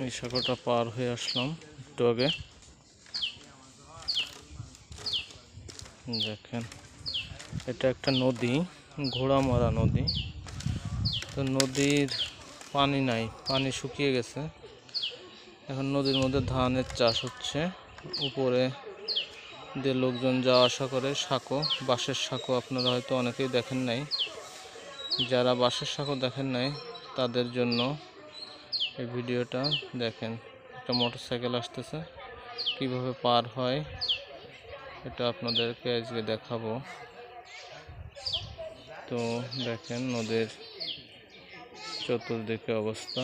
এই সাঁকোটা পার হয়ে আসলাম একটু আগে। দেখেন এটা একটা নদী, ঘোড়ামারা নদী। তো নদীর পানি নাই, পানি শুকিয়ে গেছে। এখন নদীর মধ্যে ধানের চাষ হচ্ছে। উপরে দিয়ে লোকজন যাওয়া আসা করে। সাঁকো, বাঁশের সাঁকো আপনারা হয়তো অনেকেই দেখেন নাই। যারা বাঁশের সাঁকো দেখেন নাই তাদের জন্য এই ভিডিওটা দেখেন। একটা মোটরসাইকেল আসতেছে, কিভাবে পার হয় এটা আপনাদেরকে আজকে দেখাবো। তো দেখেন নদীর চতুর্দিকে অবস্থা।